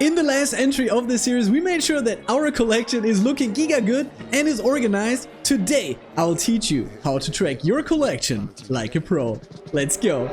In the last entry of the series, we made sure that our collection is looking giga good and is organized. Today, I'll teach you how to track your collection like a pro. Let's go.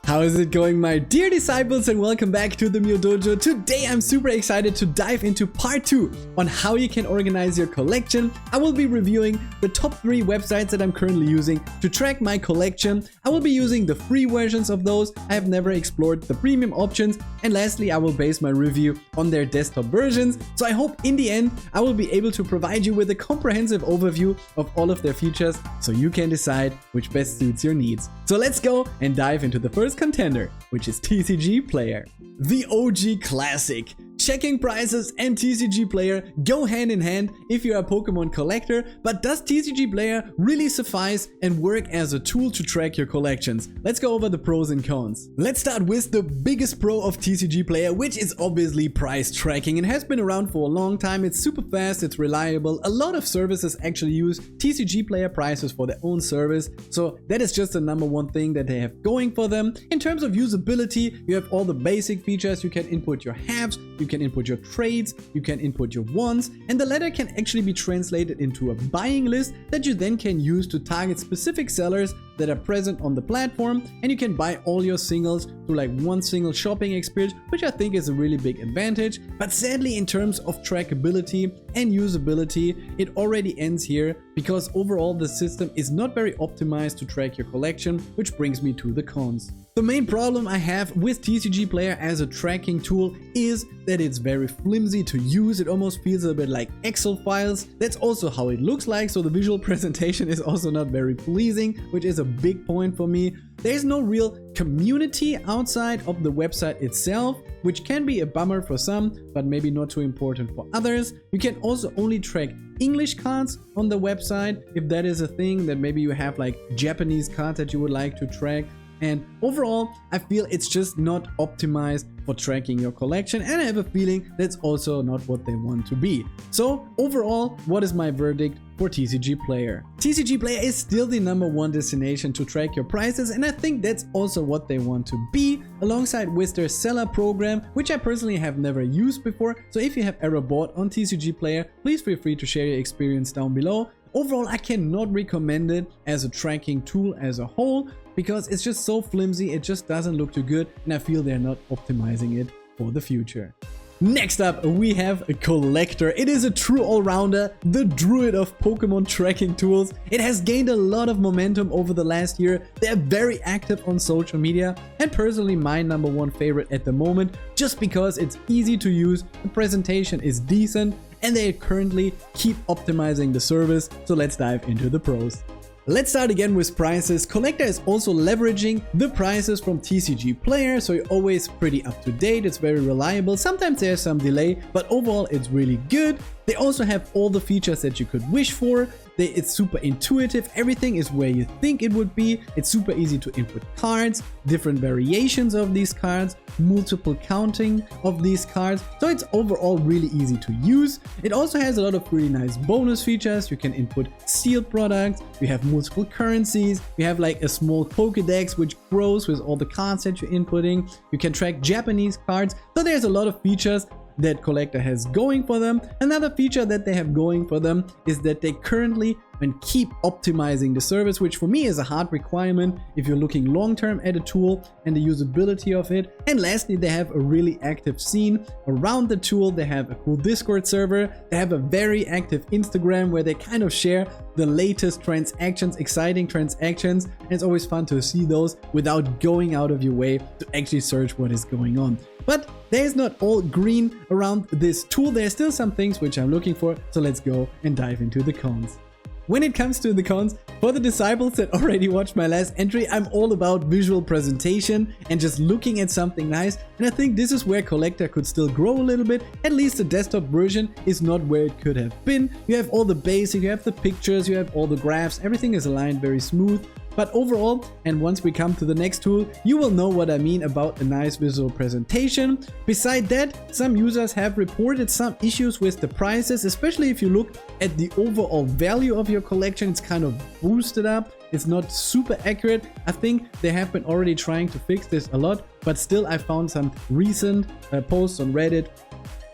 How is it going, my dear disciples, and welcome back to the MewDojo. Today I'm super excited to dive into part 2 on how you can organize your collection. I will be reviewing the top 3 websites that I'm currently using to track my collection. I will be using the free versions of those. I have never explored the premium options. And lastly, I will base my review on their desktop versions. So I hope in the end I will be able to provide you with a comprehensive overview of all of their features so you can decide which best suits your needs. So let's go and dive into the first contender, which is TCG Player. The OG classic. Checking prices and TCG Player go hand in hand if you're a Pokemon collector, but does TCG Player really suffice and work as a tool to track your collections? Let's go over the pros and cons. Let's start with the biggest pro of TCG Player, which is obviously price tracking. It has been around for a long time, it's super fast, it's reliable. A lot of services actually use TCG Player prices for their own service, so that is just the #1 thing that they have going for them. In terms of usability, you have all the basic features. You can input your halves, you can input your trades, you can input your wants, and the latter can actually be translated into a buying list that you then can use to target specific sellers that are present on the platform, and you can buy all your singles through like one single shopping experience, which I think is a really big advantage. But sadly, in terms of trackability and usability, it already ends here because overall the system is not very optimized to track your collection, which brings me to the cons. The main problem I have with TCG Player as a tracking tool is that it's very flimsy to use. It almost feels a bit like Excel files. That's also how it looks like, so the visual presentation is also not very pleasing, which is a big point for me. There's no real community outside of the website itself, which can be a bummer for some, but maybe not too important for others. You can also only track English cards on the website, if that is a thing, that maybe you have like Japanese cards that you would like to track. And overall, I feel it's just not optimized for tracking your collection, and I have a feeling that's also not what they want to be. So overall, what is my verdict for TCG Player? TCG Player is still the #1 destination to track your prices, and I think that's also what they want to be, alongside with their seller program, which I personally have never used before. So if you have ever bought on TCG Player, please feel free to share your experience down below. Overall, I cannot recommend it as a tracking tool as a whole, because it's just so flimsy, it just doesn't look too good, and I feel they're not optimizing it for the future. Next up, we have a Collectr. It is a true all-rounder, the druid of Pokemon tracking tools. It has gained a lot of momentum over the last year. They're very active on social media, and personally my #1 favorite at the moment, just because it's easy to use, the presentation is decent, and they currently keep optimizing the service. So let's dive into the pros. Let's start again with prices. Collectr is also leveraging the prices from TCG Player, so you're always pretty up to date. It's very reliable. Sometimes there's some delay, but overall it's really good. They also have all the features that you could wish for. It's super intuitive. Everything is where you think it would be. It's super easy to input cards, different variations of these cards, multiple counting of these cards. So it's overall really easy to use. It also has a lot of really nice bonus features. You can input sealed products. You have multiple currencies. You have like a small Pokédex which grows with all the cards that you're inputting. You can track Japanese cards. So there's a lot of features that Collectr has going for them. Another feature that they have going for them is that they currently and keep optimizing the service, which for me is a hard requirement if you're looking long-term at a tool and the usability of it. And lastly, they have a really active scene around the tool. They have a cool Discord server. They have a very active Instagram where they kind of share the latest transactions, exciting transactions. And it's always fun to see those without going out of your way to actually search what is going on. But there's not all green around this tool. There's still some things which I'm looking for. So let's go and dive into the cons. When it comes to the cons, for the disciples that already watched my last entry, I'm all about visual presentation and just looking at something nice, and I think this is where Collectr could still grow a little bit. At least the desktop version is not where it could have been. You have all the basic, you have the pictures, you have all the graphs, everything is aligned very smooth. But overall, and once we come to the next tool, you will know what I mean about a nice visual presentation. Beside that, some users have reported some issues with the prices, especially if you look at the overall value of your collection. It's kind of boosted up. It's not super accurate. I think they have been already trying to fix this a lot, but still I found some recent posts on Reddit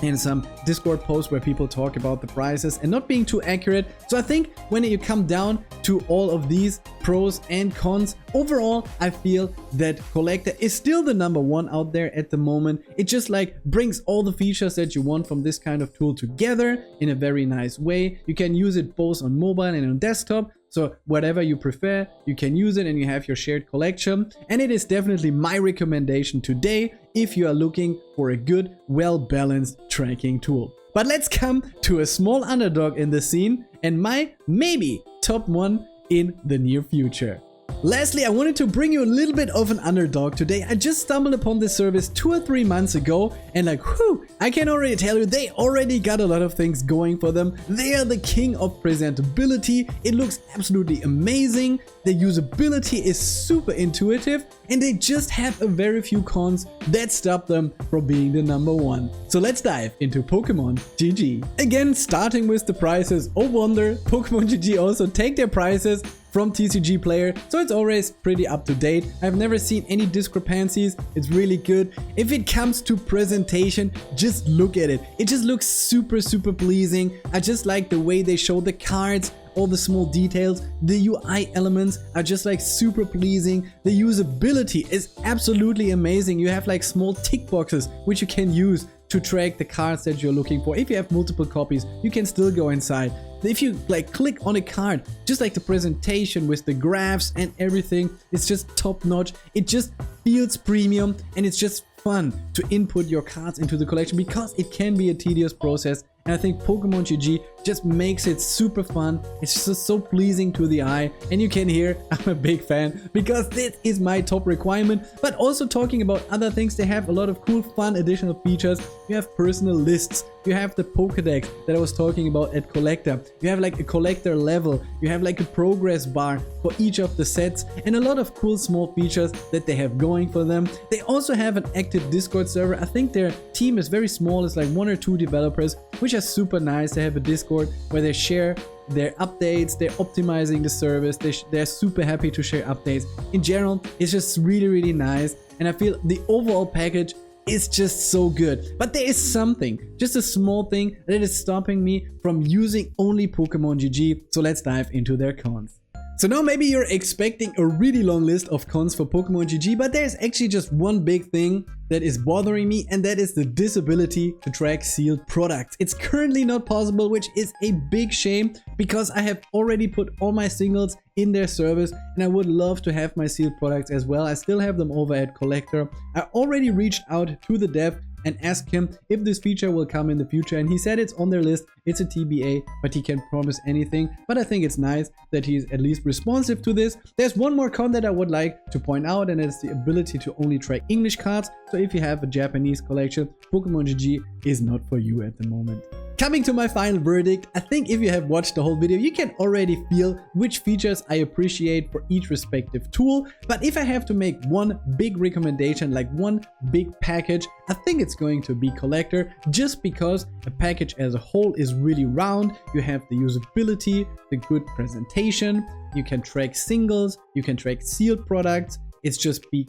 and some Discord posts where people talk about the prices and not being too accurate. So I think when you come down to all of these pros and cons, overall I feel that Collectr is still the #1 out there at the moment. It just like brings all the features that you want from this kind of tool together in a very nice way. You can use it both on mobile and on desktop. So whatever you prefer, you can use it and you have your shared collection. And it is definitely my recommendation today if you are looking for a good, well-balanced tracking tool. But let's come to a small underdog in the scene and my maybe top one in the near future. Lastly, I wanted to bring you a little bit of an underdog today. I just stumbled upon this service 2 or 3 months ago and like, whew, I can already tell you they already got a lot of things going for them. They are the king of presentability. It looks absolutely amazing. The usability is super intuitive and they just have a very few cons that stop them from being the #1. So let's dive into Pokemon GG. Again, starting with the prices. Oh wonder, Pokemon GG also take their prices from TCG Player, so it's always pretty up to date. I've never seen any discrepancies. It's really good. If it comes to presentation, just look at it. It just looks super pleasing. I just like the way they show the cards, all the small details. The UI elements are just like super pleasing. The usability is absolutely amazing. You have like small tick boxes which you can use to track the cards that you're looking for. If you have multiple copies, you can still go inside. If you like click on a card, just like the presentation with the graphs and everything, it's just top notch. It just feels premium and it's just fun to input your cards into the collection because it can be a tedious process. And I think Pokemon GG just makes it super fun. It's just so pleasing to the eye. And you can hear I'm a big fan because this is my top requirement. But also talking about other things, they have a lot of cool, fun additional features. You have personal lists. You have the Pokédex that I was talking about at Collectr. You have like a Collectr level. You have like a progress bar for each of the sets and a lot of cool small features that they have going for them. They also have an active Discord server. I think their team is very small. It's like 1 or 2 developers, which is super nice. They have a Discord where they share their updates. They're optimizing the service. They're super happy to share updates. In general, it's just really nice. And I feel the overall package is just so good. But there is something, just a small thing that is stopping me from using only Pokemon GG. So let's dive into their cons. So now maybe you're expecting a really long list of cons for Pokemon GG, but there's actually just one big thing that is bothering me, and that is the disability to track sealed products. It's currently not possible, which is a big shame because I have already put all my singles in their service and I would love to have my sealed products as well. I still have them over at Collectr. I already reached out to the dev and asked him if this feature will come in the future, and he said it's on their list. It's a TBA, but he can't promise anything. But I think it's nice that he's at least responsive to this. There's one more con that I would like to point out, and it's the ability to only track English cards. So if you have a Japanese collection, Pokemon GG is not for you at the moment. Coming to my final verdict, I think if you have watched the whole video, you can already feel which features I appreciate for each respective tool. But if I have to make one big recommendation, like one big package, I think it's going to be Collectr, just because the package as a whole is really round. You have the usability, the good presentation, you can track singles, you can track sealed products. It's just keep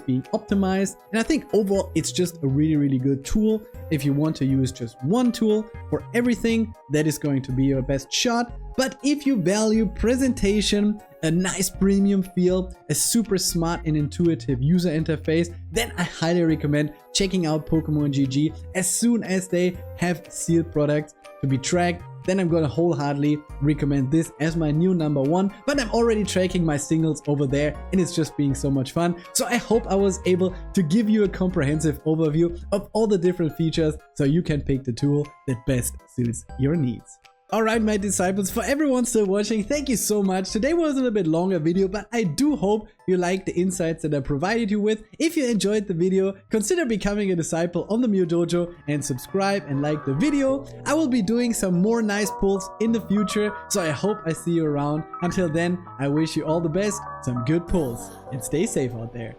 being optimized, and I think overall it's just a really good tool. If you want to use just one tool for everything, that is going to be your best shot. But if you value presentation, a nice premium feel, a super smart and intuitive user interface, then I highly recommend checking out Pokemon GG as soon as they have sealed products to be tracked. Then I'm gonna wholeheartedly recommend this as my new #1, but I'm already tracking my singles over there and it's just being so much fun. So I hope I was able to give you a comprehensive overview of all the different features so you can pick the tool that best suits your needs. Alright my disciples, for everyone still watching, thank you so much. Today wasn't a bit longer video, but I do hope you liked the insights that I provided you with. If you enjoyed the video, consider becoming a disciple on the MewDojo and subscribe and like the video. I will be doing some more nice pulls in the future, so I hope I see you around. Until then, I wish you all the best, some good pulls, and stay safe out there.